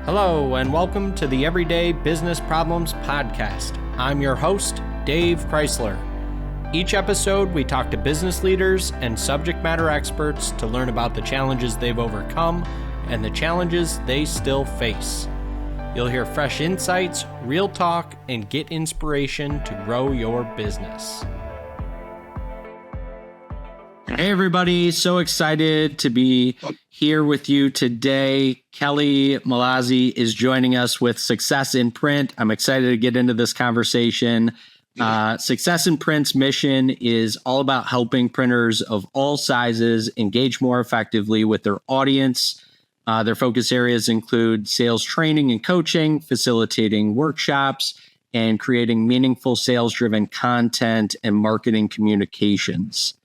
Hello, and welcome to the Everyday Business Problems Podcast. I'm your host, Dave Crysler. Each episode, we talk to business leaders and subject matter experts to learn about the challenges they've overcome and the challenges they still face. You'll hear fresh insights, real talk, and get inspiration to grow your business. Hey everybody, so excited to be here with you today. Kelly Mallozzi is joining us with Success in Print. I'm excited to get into this conversation. Success in Print's mission is all about helping printers of all sizes engage more effectively with their audience. Their focus areas include sales training and coaching, facilitating workshops, and creating meaningful sales-driven content and marketing communications.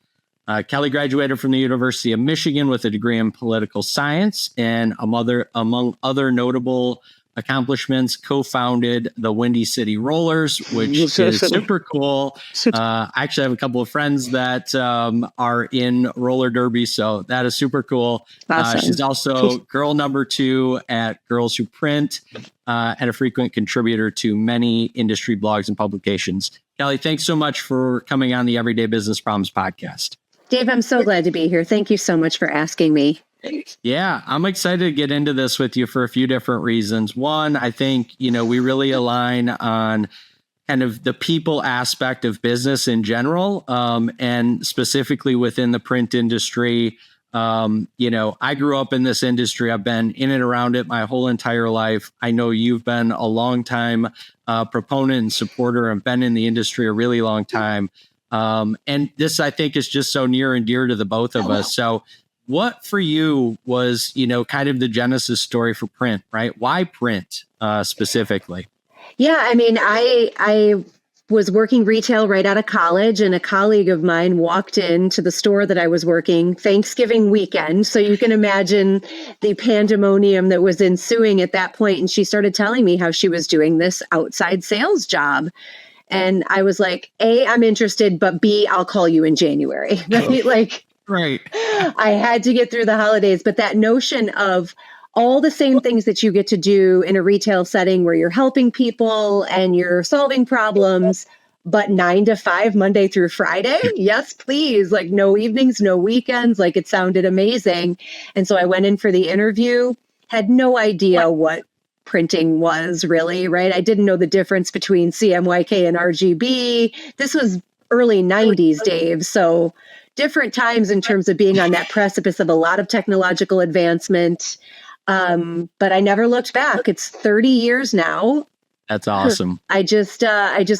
Kelly graduated from the University of Michigan with a degree in political science, and among other notable accomplishments, co-founded the Windy City Rollers, which is super cool. I actually have a couple of friends that are in roller derby, so that is super cool. Awesome. She's also girl number 2 at Girls Who Print and a frequent contributor to many industry blogs and publications. Kelly, thanks so much for coming on the Everyday Business Problems podcast. Dave, I'm so glad to be here. Thank you so much for asking me. Yeah, I'm excited to get into this with you for a few different reasons. One, I think, we really align on kind of the people aspect of business in general, and specifically within the print industry. I grew up in this industry. I've been in and around it my whole entire life. I know you've been a long time proponent and supporter and been in the industry a really long time. And this, I think, is just so near and dear to the both of us. So what for you was, kind of the genesis story for print, right? Why print specifically? Yeah, I mean, I was working retail right out of college, and a colleague of mine walked into the store that I was working Thanksgiving weekend. So you can imagine the pandemonium that was ensuing at that point. And she started telling me how she was doing this outside sales job. And I was like, A, I'm interested, but B, I'll call you in January, right? Right. I had to get through the holidays, but that notion of all the same things that you get to do in a retail setting where you're helping people and you're solving problems, but 9 to 5, Monday through Friday. Yes, please. Like no evenings, no weekends. Like it sounded amazing. And so I went in for the interview, had no idea what printing was really, right? I didn't know the difference between CMYK and RGB. This was early 90s, Dave. So different times in terms of being on that precipice of a lot of technological advancement. But I never looked back. It's 30 years now. That's awesome. I just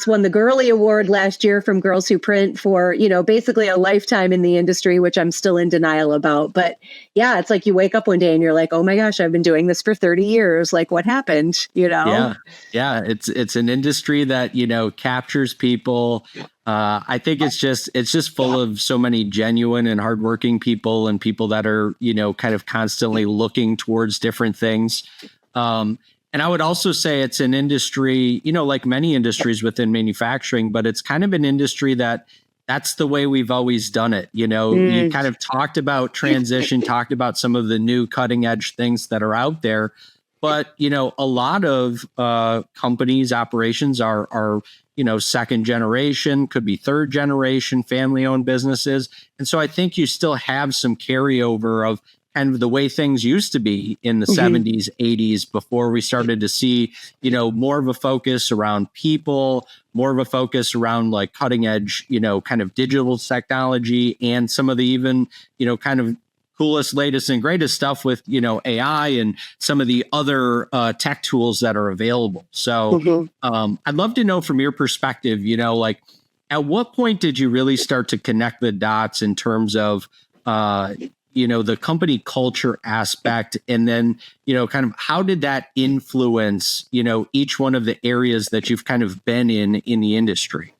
won the Girly Award last year from Girls Who Print for, basically a lifetime in the industry, which I'm still in denial about. But yeah, it's like you wake up one day and you're like, oh my gosh, I've been doing this for 30 years. Like what happened, Yeah. It's an industry that, captures people. I think it's just full of so many genuine and hardworking people and people that are, kind of constantly looking towards different things. And I would also say it's an industry, like many industries within manufacturing, but it's kind of an industry that's the way we've always done it. You kind of talked about transition, talked about some of the new cutting edge things that are out there. But, a lot of companies, operations are second generation, could be third generation, family owned businesses. And so I think you still have some carryover of kind of the way things used to be in the 70s, 80s, before we started to see, more of a focus around people, more of a focus around like cutting edge, kind of digital technology and some of the even, kind of coolest, latest and greatest stuff with, AI and some of the other tech tools that are available. So I'd love to know from your perspective, like at what point did you really start to connect the dots in terms of, the company culture aspect, and then, kind of how did that influence, each one of the areas that you've kind of been in the industry?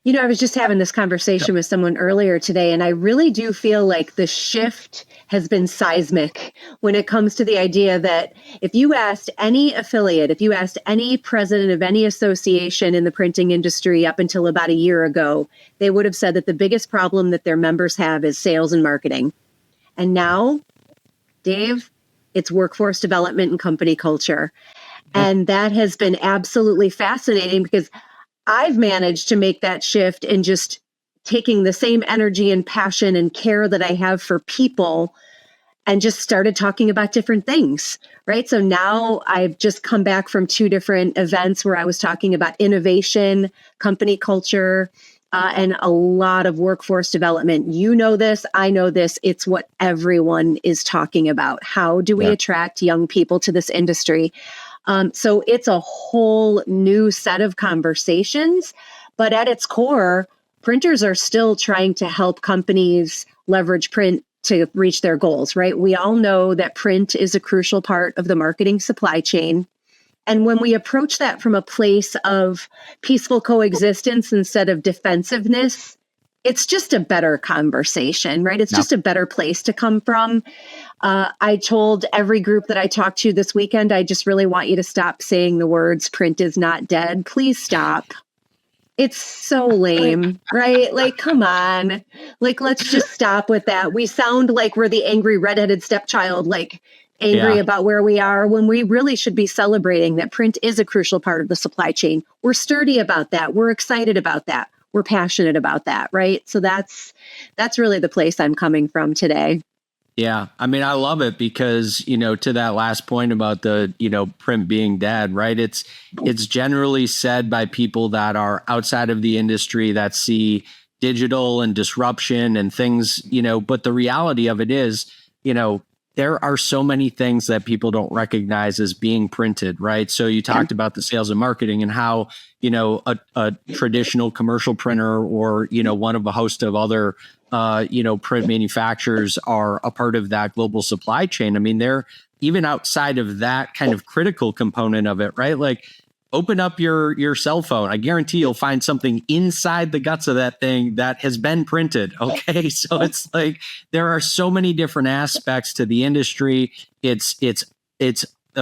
I was just having this conversation with someone earlier today, and I really do feel like the shift has been seismic when it comes to the idea that if you asked any affiliate, if you asked any president of any association in the printing industry up until about a year ago, they would have said that the biggest problem that their members have is sales and marketing. And now, Dave, it's workforce development and company culture. And that has been absolutely fascinating because I've managed to make that shift and just taking the same energy and passion and care that I have for people and just started talking about different things, right? So now I've just come back from 2 different events where I was talking about innovation, company culture, and a lot of workforce development. You know this, I know this. It's what everyone is talking about. How do we attract young people to this industry? So it's a whole new set of conversations, but at its core, printers are still trying to help companies leverage print to reach their goals, right? We all know that print is a crucial part of the marketing supply chain. And when we approach that from a place of peaceful coexistence instead of defensiveness, it's just a better conversation, right? It's just a better place to come from. I told every group that I talked to this weekend, I just really want you to stop saying the words, print is not dead. Please stop. It's so lame, right? Like, come on. Like, let's just stop with that. We sound like we're the angry redheaded stepchild, like angry about where we are when we really should be celebrating that print is a crucial part of the supply chain. We're sturdy about that. We're excited about that. We're passionate about that, right? So that's really the place I'm coming from today. Yeah. I mean, I love it because, to that last point about the, print being dead, right? It's generally said by people that are outside of the industry that see digital and disruption and things, but the reality of it is, there are so many things that people don't recognize as being printed, right? So you talked about the sales and marketing and how, a traditional commercial printer or, one of a host of other, print manufacturers are a part of that global supply chain. I mean, they're even outside of that kind of critical component of it, right? Like, open up your cell phone. I guarantee you'll find something inside the guts of that thing that has been printed. Okay. So it's like, there are so many different aspects to the industry. It's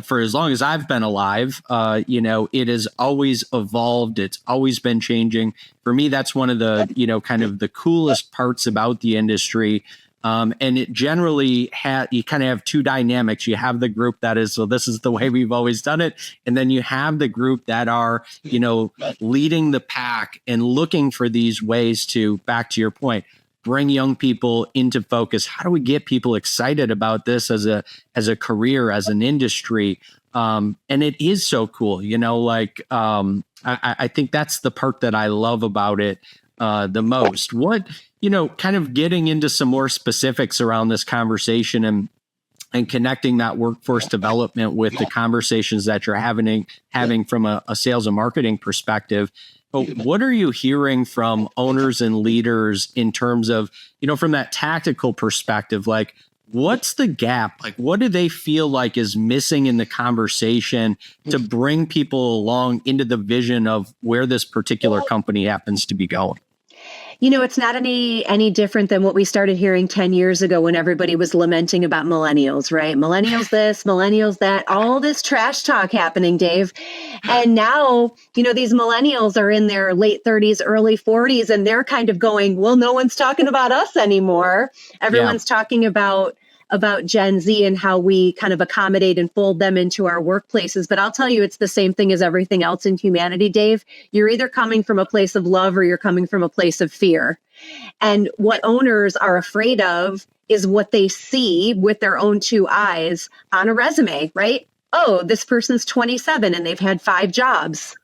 for as long as I've been alive, it has always evolved. It's always been changing. For me, that's one of the, kind of the coolest parts about the industry. And it generally you kind of have 2 dynamics. You have the group that is, so this is the way we've always done it. And then you have the group that are, leading the pack and looking for these ways to, back to your point, bring young people into focus. How do we get people excited about this as a career, as an industry? And it is so cool, I think that's the part that I love about it the most. What, kind of getting into some more specifics around this conversation and connecting that workforce development with the conversations that you're having from a sales and marketing perspective. What are you hearing from owners and leaders in terms of, from that tactical perspective? Like, what's the gap? Like, what do they feel like is missing in the conversation to bring people along into the vision of where this particular company happens to be going? It's not any different than what we started hearing 10 years ago when everybody was lamenting about millennials, right? Millennials this, millennials that, all this trash talk happening, Dave. And now, these millennials are in their late 30s, early 40s, and they're kind of going, well, no one's talking about us anymore. Everyone's talking about Gen Z and how we kind of accommodate and fold them into our workplaces. But I'll tell you, it's the same thing as everything else in humanity, Dave. You're either coming from a place of love or you're coming from a place of fear. And what owners are afraid of is what they see with their own 2 eyes on a resume, right? Oh, this person's 27 and they've had 5 jobs.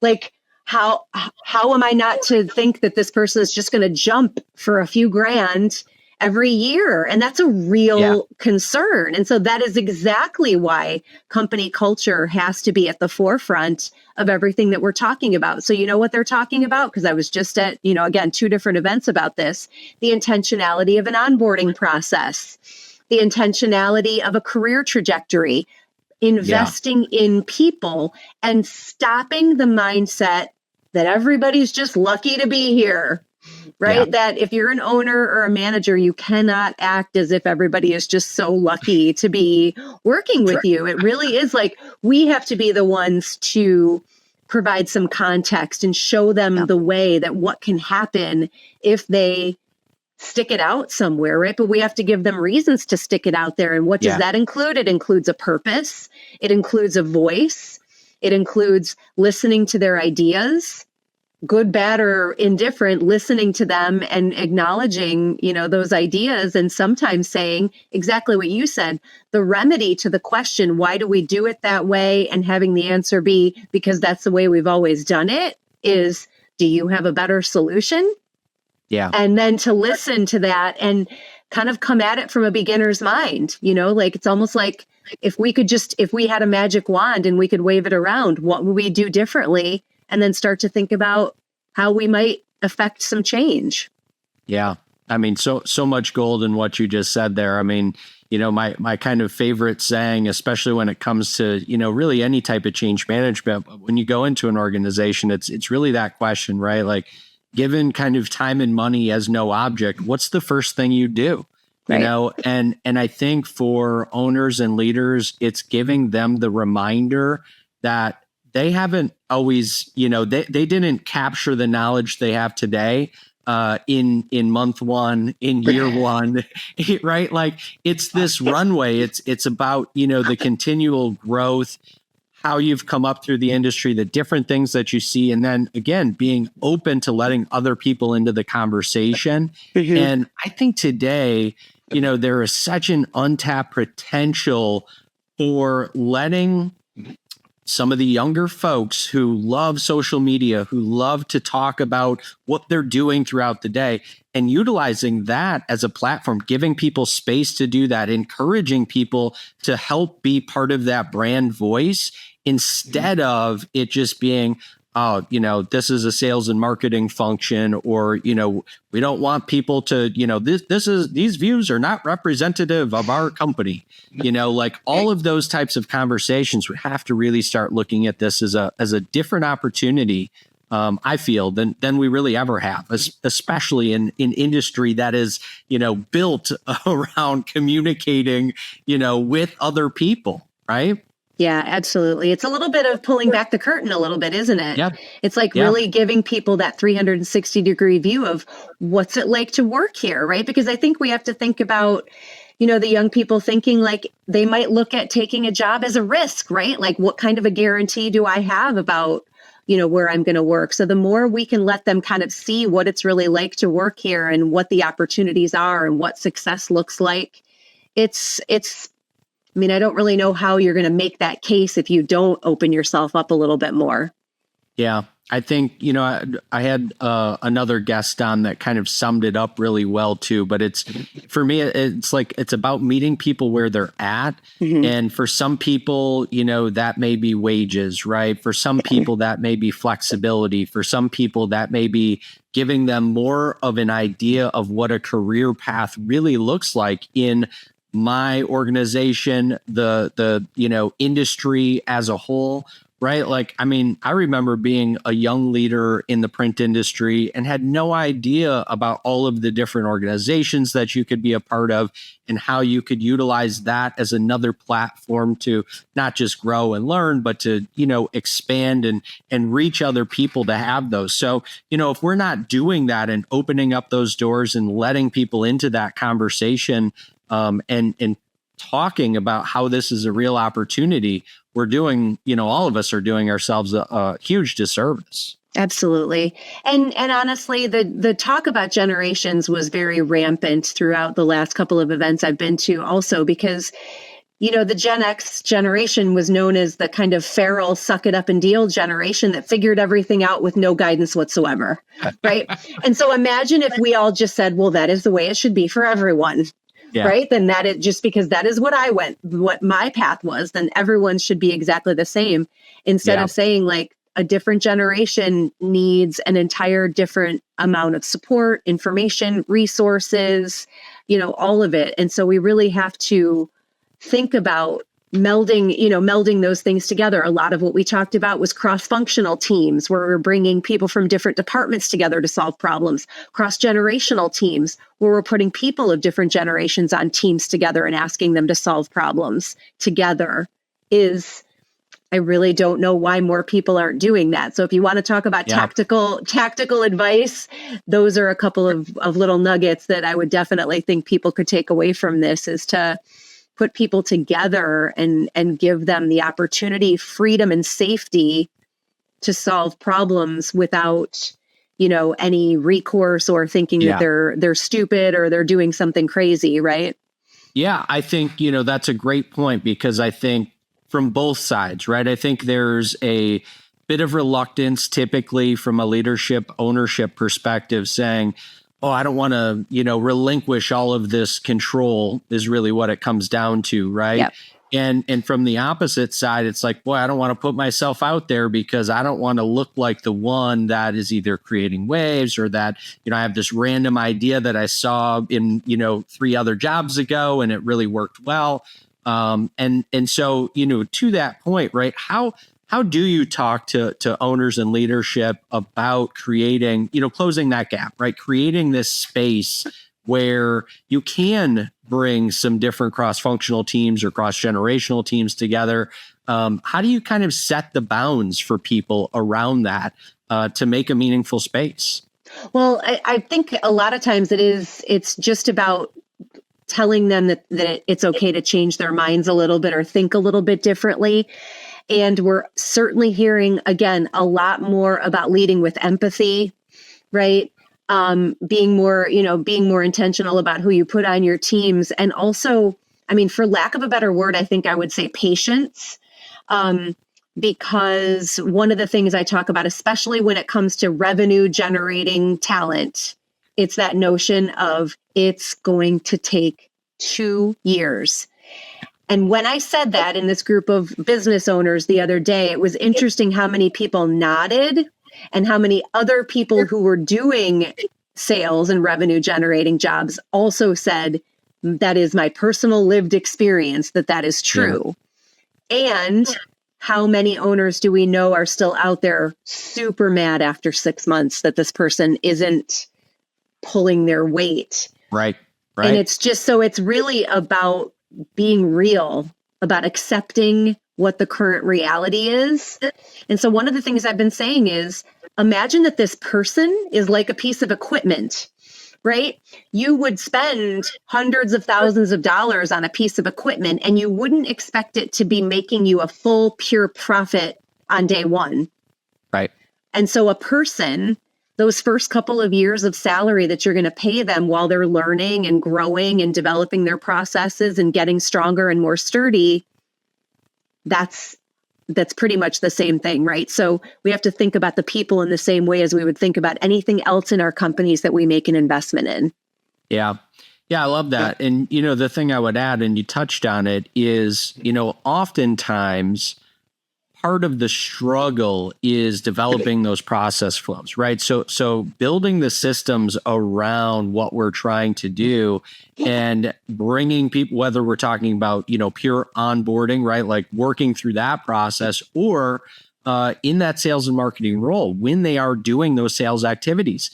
Like, how am I not to think that this person is just going to jump for a few grand every year? And that's a real concern. And so that is exactly why company culture has to be at the forefront of everything that we're talking about. So you know what they're talking about? Because I was just at, again, 2 different events about this. The intentionality of an onboarding process, the intentionality of a career trajectory, investing in people, and stopping the mindset that everybody's just lucky to be here. Right? That if you're an owner or a manager, you cannot act as if everybody is just so lucky to be working with you. It really is like, we have to be the ones to provide some context and show them the way that what can happen if they stick it out somewhere, right? But we have to give them reasons to stick it out there. And what does that include? It includes a purpose. It includes a voice. It includes listening to their ideas, good, bad, or indifferent, listening to them and acknowledging, those ideas, and sometimes saying exactly what you said, the remedy to the question, why do we do it that way? And having the answer be, because that's the way we've always done it, is, do you have a better solution? Yeah. And then to listen to that and kind of come at it from a beginner's mind, like it's almost like if we had a magic wand and we could wave it around, what would we do differently? And then start to think about how we might affect some change. Yeah. I mean, so much gold in what you just said there. I mean, my kind of favorite saying, especially when it comes to, really any type of change management, when you go into an organization, it's really that question, right? Like, given kind of time and money as no object, what's the first thing you do? Right. And I think for owners and leaders, it's giving them the reminder that they haven't always, they didn't capture the knowledge they have today in month one, in year one, right? Like it's this runway. It's about, the continual growth, how you've come up through the industry, the different things that you see, and then again, being open to letting other people into the conversation. Mm-hmm. And I think today, there is such an untapped potential for letting some of the younger folks who love social media, who love to talk about what they're doing throughout the day, and utilizing that as a platform, giving people space to do that, encouraging people to help be part of that brand voice instead of it just being, oh, this is a sales and marketing function, or, we don't want people to, these views are not representative of our company. Like all of those types of conversations, we have to really start looking at this as a different opportunity, I feel, than we really ever have, especially in industry that is, built around communicating, with other people, right? Yeah, absolutely. It's a little bit of pulling back the curtain a little bit, isn't it? Yeah. It's like really giving people that 360-degree view of what's it like to work here, right? Because I think we have to think about, the young people thinking like they might look at taking a job as a risk, right? Like what kind of a guarantee do I have about, where I'm going to work? So the more we can let them kind of see what it's really like to work here and what the opportunities are and what success looks like, I don't really know how you're going to make that case if you don't open yourself up a little bit more. Yeah, I think, I had another guest on that kind of summed it up really well too, but for me, it's like, it's about meeting people where they're at. Mm-hmm. And for some people, that may be wages, right? For some people, that may be flexibility. For some people, that may be giving them more of an idea of what a career path really looks like in my organization, the industry as a whole, right? Like, I remember being a young leader in the print industry and had no idea about all of the different organizations that you could be a part of and how you could utilize that as another platform to not just grow and learn, but to, expand and reach other people to have those. So, if we're not doing that and opening up those doors and letting people into that conversation, and talking about how this is a real opportunity, we're doing, all of us are doing ourselves a huge disservice. Absolutely. And honestly, the talk about generations was very rampant throughout the last couple of events I've been to also because, the Gen X generation was known as the kind of feral, suck it up and deal generation that figured everything out with no guidance whatsoever. Right. And so imagine if we all just said, well, that is the way it should be for everyone. Yeah. Right. Then just because that is what my path was, then everyone should be exactly the same instead of saying like a different generation needs an entire different amount of support, information, resources, all of it. And so we really have to think about melding those things together. A lot of what we talked about was cross-functional teams where we're bringing people from different departments together to solve problems, cross-generational teams where we're putting people of different generations on teams together and asking them to solve problems together I really don't know why more people aren't doing that. So if you want to talk about tactical advice, those are a couple of little nuggets that I would definitely think people could take away from this, is to put people together and give them the opportunity, freedom, and safety to solve problems without, any recourse or thinking that they're stupid or they're doing something crazy, right? Yeah, I think, that's a great point, because I think from both sides, right? I think there's a bit of reluctance typically from a leadership ownership perspective saying, oh, I don't want to, relinquish all of this control, is really what it comes down to, right? Yep. And from the opposite side, it's like, boy, I don't want to put myself out there because I don't want to look like the one that is either creating waves, or that, I have this random idea that I saw in, 3 other jobs ago and it really worked well. And so, to that point, right, how do you talk to owners and leadership about creating, closing that gap, right? Creating this space where you can bring some different cross-functional teams or cross-generational teams together. How do you kind of set the bounds for people around that to make a meaningful space? Well, I think a lot of times it's just about telling them that it's okay to change their minds a little bit or think a little bit differently. And we're certainly hearing, again, a lot more about leading with empathy, right? Being more intentional about who you put on your teams. And also, for lack of a better word, I think I would say patience. Because one of the things I talk about, especially when it comes to revenue generating talent, it's that notion of it's going to take 2 years. And when I said that in this group of business owners the other day, it was interesting how many people nodded and how many other people who were doing sales and revenue generating jobs also said, that is my personal lived experience, that is true. Yeah. And how many owners do we know are still out there super mad after 6 months that this person isn't pulling their weight? Right. And it's just, so it's really about being real, about accepting what the current reality is. And so one of the things I've been saying is, imagine that this person is like a piece of equipment, right? You would spend hundreds of thousands of dollars on a piece of equipment and you wouldn't expect it to be making you a full pure profit on day one. Right. And so a person, those first couple of years of salary that you're going to pay them while they're learning and growing and developing their processes and getting stronger and more sturdy, that's pretty much the same thing, right? So we have to think about the people in the same way as we would think about anything else in our companies that we make an investment in. Yeah. Yeah, I love that. And, the thing I would add, and you touched on it, is, oftentimes part of the struggle is developing those process flows, right? So building the systems around what we're trying to do and bringing people, whether we're talking about, pure onboarding, right? Like working through that process, or in that sales and marketing role, when they are doing those sales activities,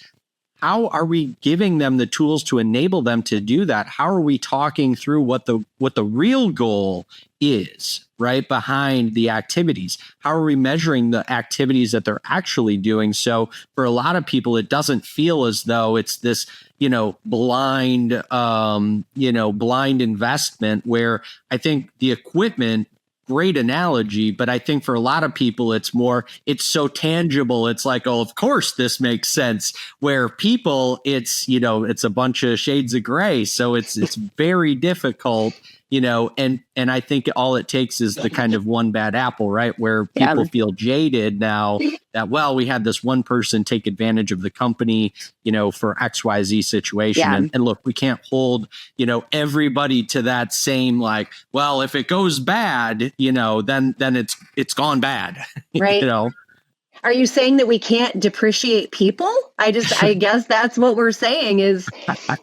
how are we giving them the tools to enable them to do that? How are we talking through what the real goal is, right, behind the activities? How are we measuring the activities that they're actually doing? So for a lot of people, it doesn't feel as though it's this, blind investment, where I think the equipment, great analogy, but I think for a lot of people, it's so tangible. It's like, oh, of course this makes sense. Where people, it's a bunch of shades of gray. So it's very difficult, and I think all it takes is the kind of one bad apple, right? Where people feel jaded now that, well, we had this one person take advantage of the company, for XYZ situation. Yeah. And look, we can't hold, everybody to that same, like, well, if it goes bad, then it's gone bad. Right. Are you saying that we can't depreciate people? I guess that's what we're saying is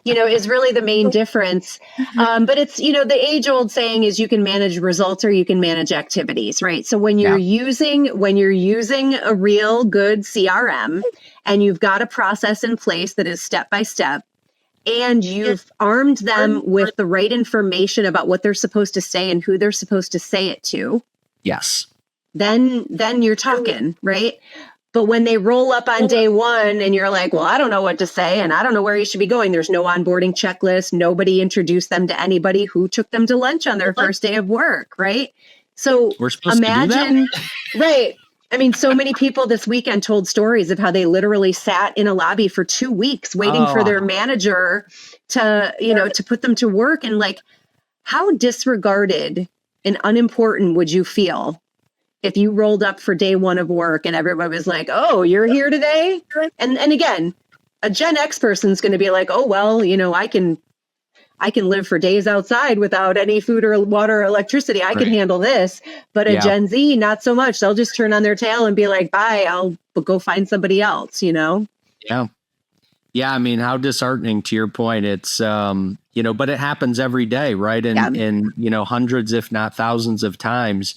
really the main difference. But it's, the age old saying is you can manage results or you can manage activities, right? So when you're using a real good CRM and you've got a process in place that is step by step, and you've armed them with the right information about what they're supposed to say and who they're supposed to say it to. Yes. then you're talking, right? But when they roll up on day one and you're like, well, I don't know what to say and I don't know where you should be going. There's no onboarding checklist. Nobody introduced them to anybody who took them to lunch on their first day of work, right? So we're supposed imagine, to do that? right. I mean, so many people this weekend told stories of how they literally sat in a lobby for 2 weeks waiting for their manager to, to put them to work. And like, how disregarded and unimportant would you feel if you rolled up for day one of work and everybody was like, oh, you're here today? And again, a Gen X person's going to be like, oh, well, I can live for days outside without any food or water or electricity. I can handle this. But a Gen Z, not so much. They'll just turn on their tail and be like, bye, I'll go find somebody else, Yeah. Yeah. I mean, how disheartening, to your point. It's, but it happens every day, right? And hundreds, if not thousands of times.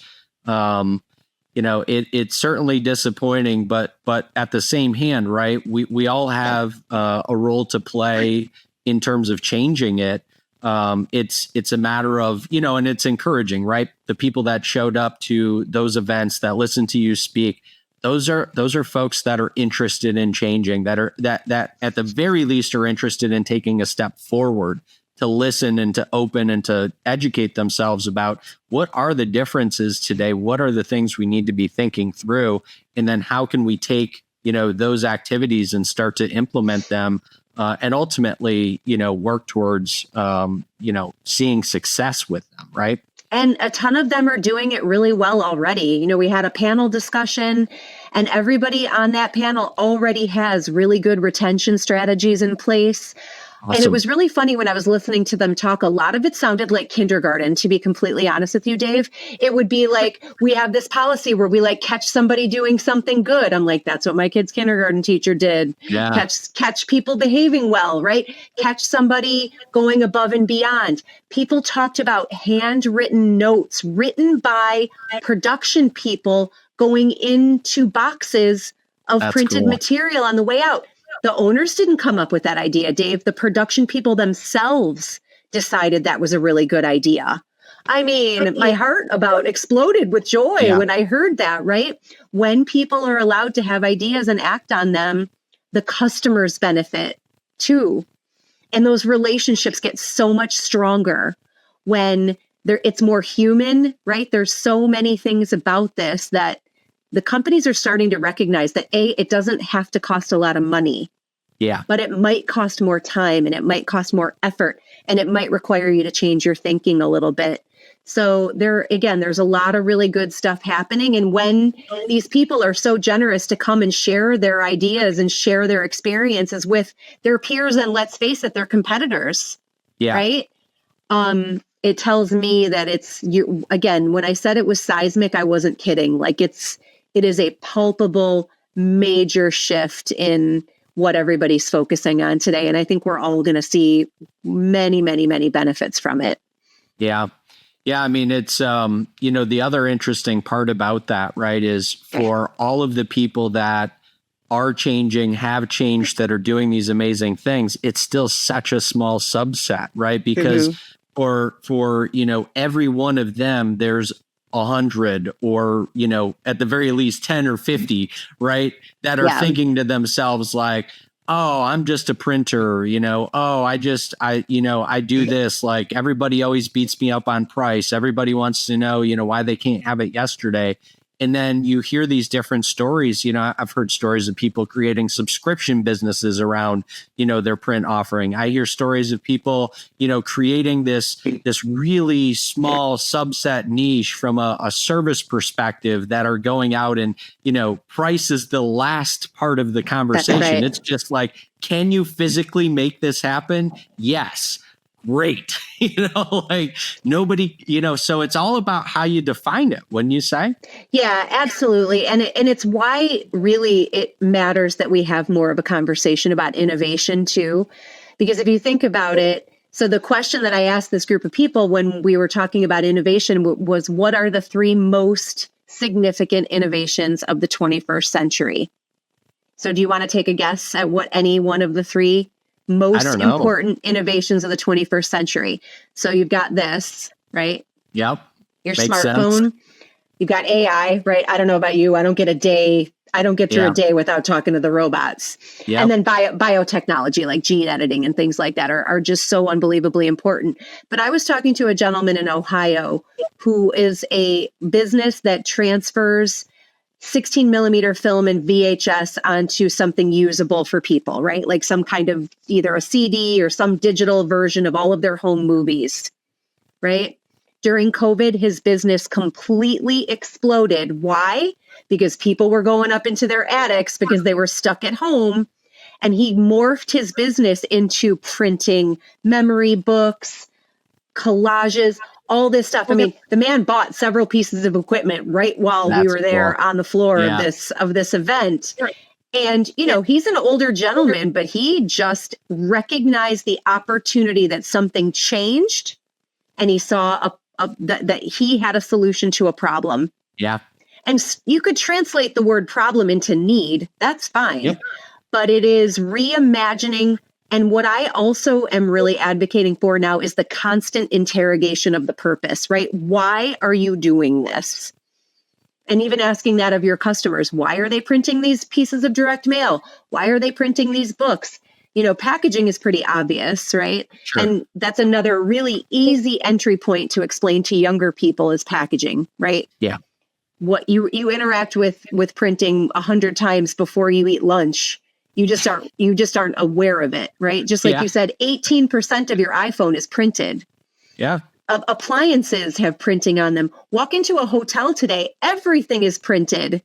It's certainly disappointing, but at the same hand, right, we all have a role to play in terms of changing it. It's a matter of, and it's encouraging, right? The people that showed up to those events, that listen to you speak, those are folks that are interested in changing, that at the very least are interested in taking a step forward to listen and to open and to educate themselves about what are the differences today, what are the things we need to be thinking through, and then how can we take those activities and start to implement them, and ultimately work towards seeing success with them, right? And a ton of them are doing it really well already. We had a panel discussion and everybody on that panel already has really good retention strategies in place. Awesome. And it was really funny when I was listening to them talk. A lot of it sounded like kindergarten, to be completely honest with you, Dave. It would be like, we have this policy where we catch somebody doing something good. I'm like, that's what my kid's kindergarten teacher did. Yeah. Catch people behaving well, right? Catch somebody going above and beyond. People talked about handwritten notes written by production people going into boxes of printed material on the way out. The owners didn't come up with that idea, Dave. The production people themselves decided that was a really good idea. I mean, my heart about exploded with joy when I heard that, right? When people are allowed to have ideas and act on them, the customers benefit too. And those relationships get so much stronger when it's more human, right? There's so many things about this that the companies are starting to recognize that it doesn't have to cost a lot of money. Yeah. But it might cost more time and it might cost more effort and it might require you to change your thinking a little bit. So there's a lot of really good stuff happening. And when these people are so generous to come and share their ideas and share their experiences with their peers and, let's face it, their competitors, right? It tells me that it's you. Again, when I said it was seismic, I wasn't kidding. It is a palpable, major shift in what everybody's focusing on today. And I think we're all going to see many, many, many benefits from it. Yeah. Yeah. I mean, it's, the other interesting part about that, right, is for all of the people that are changing, have changed, that are doing these amazing things, it's still such a small subset, right? Because for every one of them, there's 100 or, at the very least 10 or 50, right, that are thinking to themselves like, oh, I'm just a printer, oh, I do this. Like, everybody always beats me up on price. Everybody wants to know, why they can't have it yesterday. And then you hear these different stories. I've heard stories of people creating subscription businesses around, their print offering. I hear stories of people, creating this really small subset niche from a service perspective that are going out and, price is the last part of the conversation. Right. It's just like, can you physically make this happen? Yes. Great. Nobody, so it's all about how you define it, wouldn't you say? Yeah, absolutely. And it's why really it matters that we have more of a conversation about innovation too. Because if you think about it, so the question that I asked this group of people when we were talking about innovation was, what are the 3 most significant innovations of the 21st century? So do you want to take a guess at what any one of the 3 most important innovations of the 21st century? So you've got this, right? Yep. Your smartphone. Sense. You got AI, right? I don't know about you. I don't get through a day without talking to the robots. Yep. And then biotechnology, like gene editing and things like that are just so unbelievably important. But I was talking to a gentleman in Ohio who is a business that transfers 16 millimeter film and VHS onto something usable for people, right? Like some kind of either a CD or some digital version of all of their home movies, right? During COVID, his business completely exploded. Why? Because people were going up into their attics because they were stuck at home. And he morphed his business into printing memory books, collages, all this stuff. I mean, the man bought several pieces of equipment right while we were there on the floor of this event. And, he's an older gentleman, but he just recognized the opportunity that something changed. And he saw that he had a solution to a problem. Yeah. And you could translate the word problem into need. That's fine. Yep. But it is reimagining. And what I also am really advocating for now is the constant interrogation of the purpose, right? Why are you doing this? And even asking that of your customers. Why are they printing these pieces of direct mail? Why are they printing these books? Packaging is pretty obvious, right? Sure. And that's another really easy entry point to explain to younger people is packaging, right? Yeah. What you interact with printing 100 times before you eat lunch. You just aren't aware of it, right? Just like you said, 18% of your iPhone is printed. Yeah. Appliances have printing on them. Walk into a hotel today, everything is printed.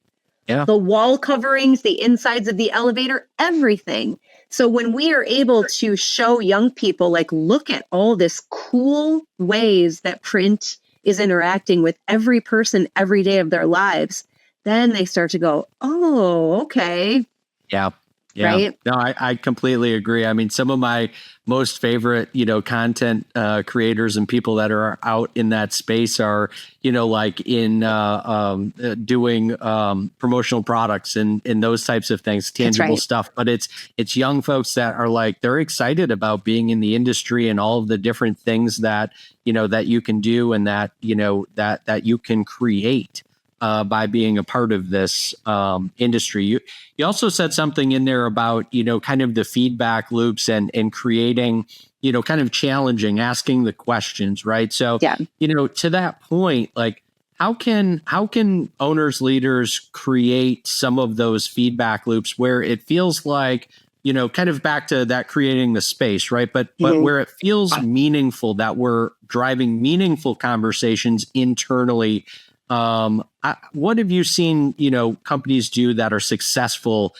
Yeah. The wall coverings, the insides of the elevator, everything. So when we are able to show young people, like, look at all this cool ways that print is interacting with every person every day of their lives, then they start to go, oh, okay. Yeah. Yeah. Right? No, I completely agree. I mean, some of my most favorite, content creators and people that are out in that space are, like in doing promotional products and those types of things, tangible stuff. But it's young folks that are like, they're excited about being in the industry and all of the different things that, that you can do and that, that you can create. By being a part of this industry. You also said something in there about, kind of the feedback loops and creating, kind of challenging, asking the questions, right? So, to that point, like, how can owners, leaders create some of those feedback loops where it feels like, kind of back to that creating the space, right? But where it feels meaningful, that we're driving meaningful conversations internally. What have you seen, companies do that are successful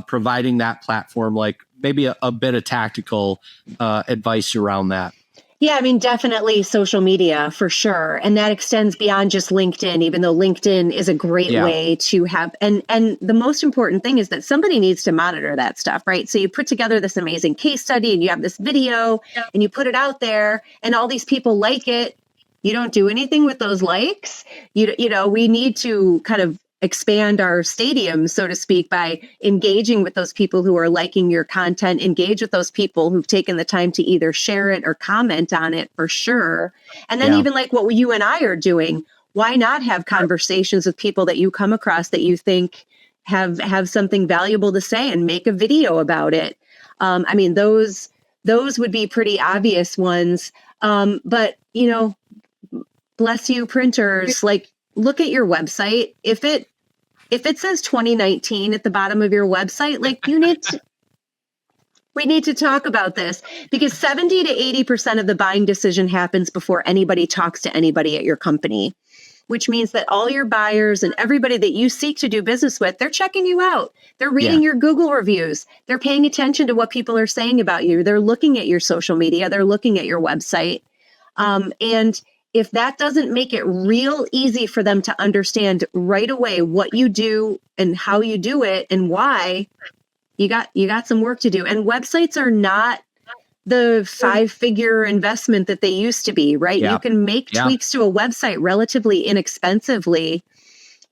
providing that platform, like maybe a bit of tactical advice around that? Yeah, I mean, definitely social media for sure. And that extends beyond just LinkedIn, even though LinkedIn is a great way to have. And the most important thing is that somebody needs to monitor that stuff, right? So you put together this amazing case study and you have this video and you put it out there and all these people like it. You don't do anything with those likes. We need to kind of expand our stadium, so to speak, by engaging with those people who are liking your content, engage with those people who've taken the time to either share it or comment on it for sure. And then even like what you and I are doing, why not have conversations with people that you come across that you think have something valuable to say and make a video about it? I mean, those would be pretty obvious ones. But, bless you, printers, like, look at your website. If it says 2019 at the bottom of your website, like, we need to talk about this, because 70 to 80% of the buying decision happens before anybody talks to anybody at your company, which means that all your buyers and everybody that you seek to do business with, they're checking you out. They're reading your Google reviews. They're paying attention to what people are saying about you. They're looking at your social media. They're looking at your website. And if that doesn't make it real easy for them to understand right away what you do and how you do it and why, you got some work to do. And websites are not the 5-figure investment that they used to be, right? You can make tweaks to a website relatively inexpensively,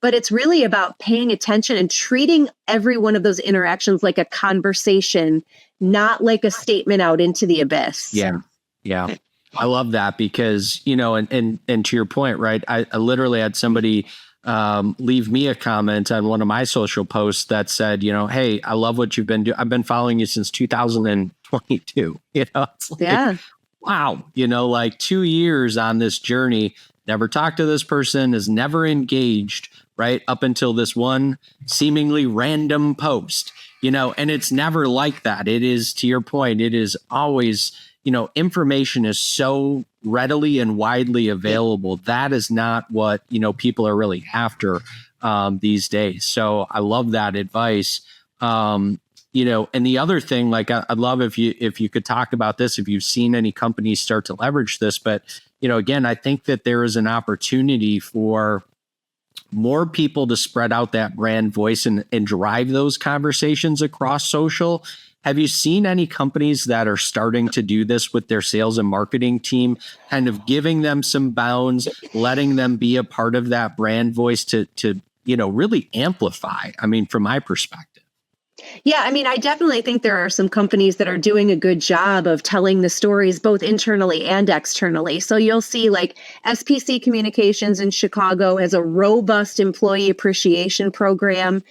but it's really about paying attention and treating every one of those interactions like a conversation, not like a statement out into the abyss. Yeah. I love that because, and to your point, right? I literally had somebody leave me a comment on one of my social posts that said, hey, I love what you've been doing. I've been following you since 2022. It's like, Yeah. wow, like 2 years on this journey, never talked to this person, is never engaged, right? Up until this one seemingly random post, and it's never like that. It is, to your point, it is always, information is so readily and widely available. That is not what, people are really after these days. So I love that advice. And the other thing, like I'd love if you could talk about this, if you've seen any companies start to leverage this, but again, I think that there is an opportunity for more people to spread out that brand voice and drive those conversations across social. Have you seen any companies that are starting to do this with their sales and marketing team, kind of giving them some bounds, letting them be a part of that brand voice to really amplify? I mean, from my perspective. Yeah, I mean, I definitely think there are some companies that are doing a good job of telling the stories both internally and externally. So you'll see like SPC Communications in Chicago has a robust employee appreciation program.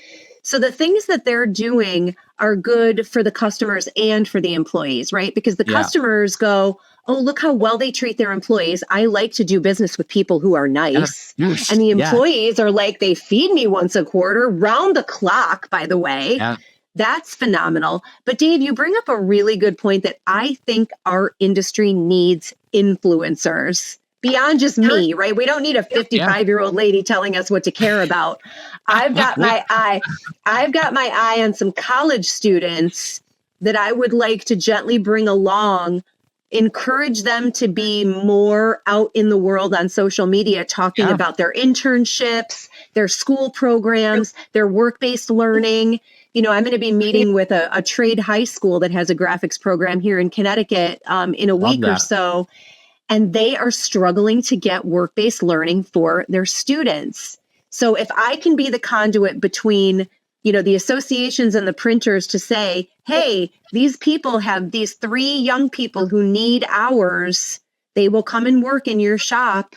So the things that they're doing are good for the customers and for the employees, right? Because the customers go, oh, look how well they treat their employees. I like to do business with people who are nice. Yes. And the employees are like, they feed me once a quarter, round the clock, by the way. Yeah. That's phenomenal. But Dave, you bring up a really good point that I think our industry needs influencers beyond just me, right? We don't need a 55-year-old lady telling us what to care about. I've got my eye on some college students that I would like to gently bring along, encourage them to be more out in the world on social media, talking about their internships, their school programs, their work-based learning. I'm going to be meeting with a trade high school that has a graphics program here in Connecticut in a week or so. And they are struggling to get work-based learning for their students. So if I can be the conduit between, the associations and the printers to say, hey, these people have these 3 young people who need hours, they will come and work in your shop.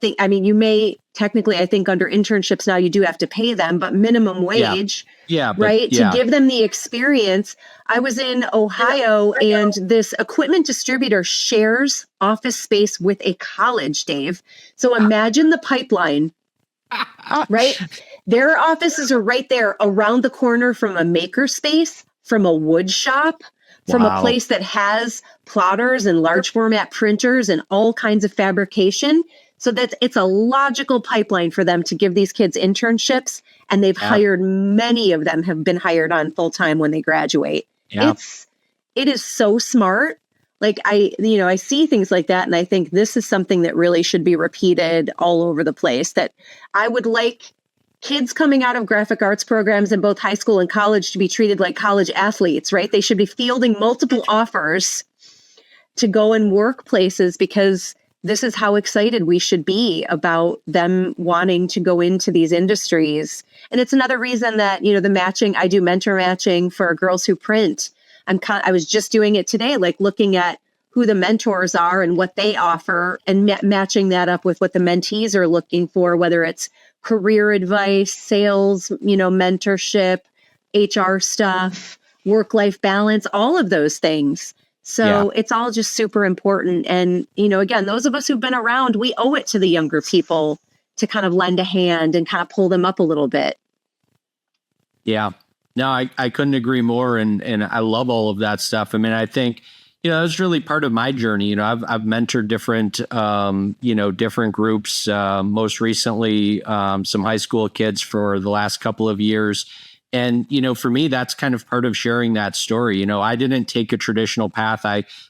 You may technically, I think under internships now you do have to pay them, but minimum wage, right? To give them the experience. I was in Ohio and this equipment distributor shares office space with a college, Dave. So imagine the pipeline, right? Their offices are right there around the corner from a maker space, from a wood shop, from a place that has plotters and large format printers and all kinds of fabrication. So it's a logical pipeline for them to give these kids internships. And they've hired, many of them have been hired on full time when they graduate. It is so smart. Like I see things like that. And I think this is something that really should be repeated all over the place, that I would like kids coming out of graphic arts programs in both high school and college to be treated like college athletes, right? They should be fielding multiple offers to go and work places, because this is how excited we should be about them wanting to go into these industries. And it's another reason that, the matching, I do mentor matching for girls who print. I was just doing it today, like looking at who the mentors are and what they offer, and matching that up with what the mentees are looking for, whether it's career advice, sales, mentorship, HR stuff, work-life balance, all of those things. So it's all just super important. And, again, those of us who've been around, we owe it to the younger people to kind of lend a hand and kind of pull them up a little bit. Yeah. No, I couldn't agree more. And I love all of that stuff. I mean, I think, that's really part of my journey. I've mentored different, different groups, most recently, some high school kids for the last couple of years. And, for me, that's kind of part of sharing that story. I didn't take a traditional path.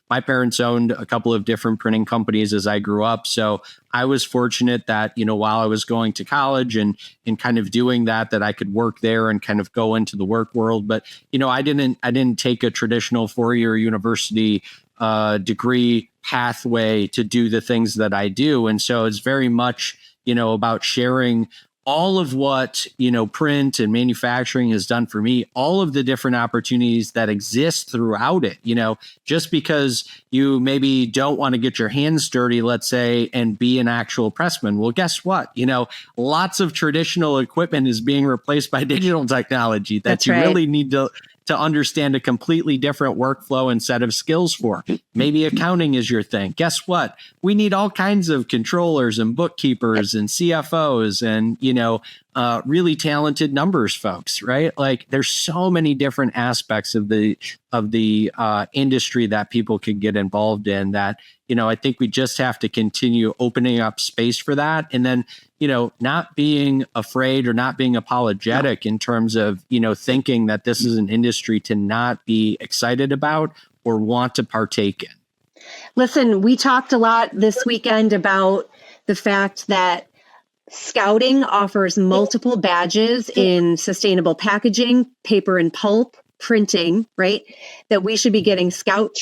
My parents owned a couple of different printing companies as I grew up. So I was fortunate that, while I was going to college and kind of doing that I could work there and kind of go into the work world. But, I didn't take a traditional 4-year university degree pathway to do the things that I do. And so it's very much, about sharing all of what, print and manufacturing has done for me, all of the different opportunities that exist throughout it, just because you maybe don't want to get your hands dirty, let's say, and be an actual pressman. Well, guess what? Lots of traditional equipment is being replaced by digital technology that That's you right. really need to understand a completely different workflow and set of skills for. Maybe accounting is your thing. Guess what? We need all kinds of controllers and bookkeepers and CFOs and, really talented numbers folks, right? Like there's so many different aspects of the industry that people could get involved in that, I think we just have to continue opening up space for that. And then, not being afraid or not being apologetic in terms of, thinking that this is an industry to not be excited about or want to partake in. Listen, we talked a lot this weekend about the fact that Scouting offers multiple badges in sustainable packaging, paper and pulp, printing, right? That we should be getting scout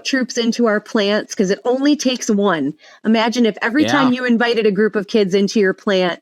troops into our plants because it only takes one. Imagine if every time you invited a group of kids into your plant,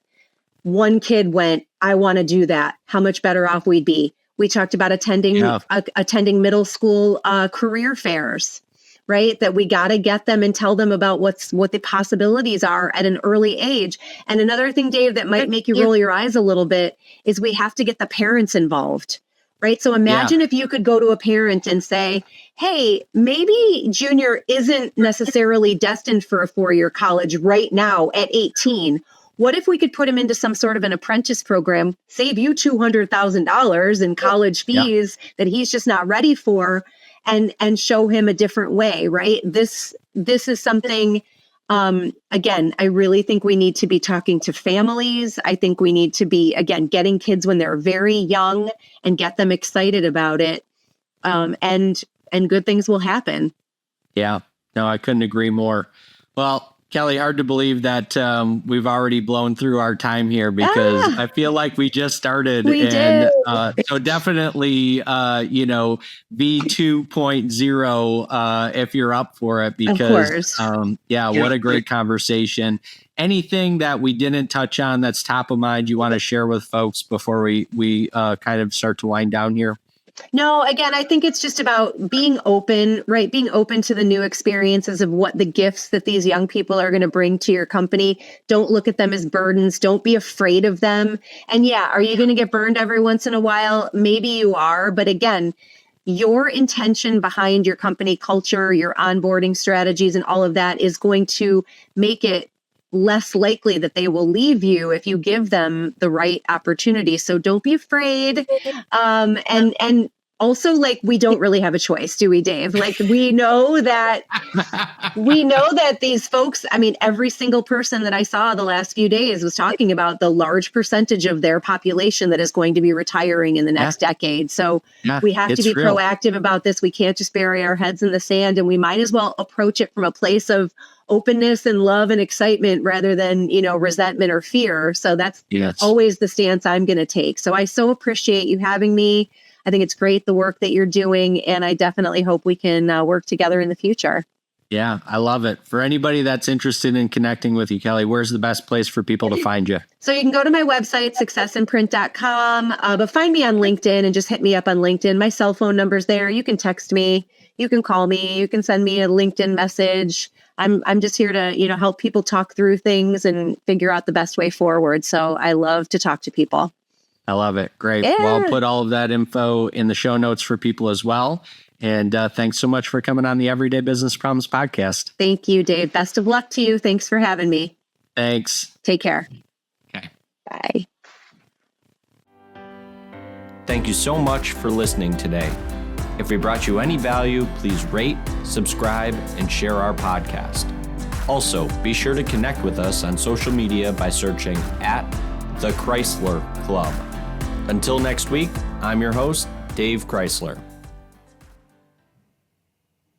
one kid went, I want to do that. How much better off we'd be. We talked about attending middle school career fairs, right? That we got to get them and tell them about what the possibilities are at an early age. And another thing, Dave, that might make you roll your eyes a little bit is we have to get the parents involved, right? So imagine if you could go to a parent and say, hey, maybe Junior isn't necessarily destined for a 4-year college right now at 18. What if we could put him into some sort of an apprentice program, save you $200,000 in college fees that he's just not ready for, and show him a different way, right? This is something, again, I really think we need to be talking to families. I think we need to be, again, getting kids when they're very young and get them excited about it. And good things will happen. Yeah, no, I couldn't agree more. Well, Kelly, hard to believe that we've already blown through our time here because I feel like we just started. So definitely, V2.0 if you're up for it, because what a great conversation. Anything that we didn't touch on that's top of mind you want to share with folks before we kind of start to wind down here? No, again, I think it's just about being open, right? Being open to the new experiences of what the gifts that these young people are going to bring to your company. Don't look at them as burdens. Don't be afraid of them. And are you going to get burned every once in a while? Maybe you are. But again, your intention behind your company culture, your onboarding strategies, and all of that is going to make it less likely that they will leave you if you give them the right opportunity. So don't be afraid. And also, like, we don't really have a choice, do we, Dave? Like, we know that these folks, I mean, every single person that I saw the last few days was talking about the large percentage of their population that is going to be retiring in the next decade. So we have to be proactive about this. We can't just bury our heads in the sand, and we might as well approach it from a place of openness and love and excitement rather than, resentment or fear. So that's always the stance I'm going to take. So I so appreciate you having me. I think it's great, the work that you're doing, and I definitely hope we can work together in the future. Yeah, I love it. For anybody that's interested in connecting with you, Kelly, where's the best place for people to find you? So you can go to my website, successinprint.com, but find me on LinkedIn and just hit me up on LinkedIn. My cell phone number's there. You can text me. You can call me. You can send me a LinkedIn message. I'm just here to, help people talk through things and figure out the best way forward. So I love to talk to people. I love it. Great. Yeah. Well, I'll put all of that info in the show notes for people as well. And thanks so much for coming on the Everyday Business Problems podcast. Thank you, Dave. Best of luck to you. Thanks for having me. Thanks. Take care. Okay. Bye. Thank you so much for listening today. If we brought you any value, please rate, subscribe, and share our podcast. Also, be sure to connect with us on social media by searching @The Crysler Club. Until next week, I'm your host, Dave Crysler.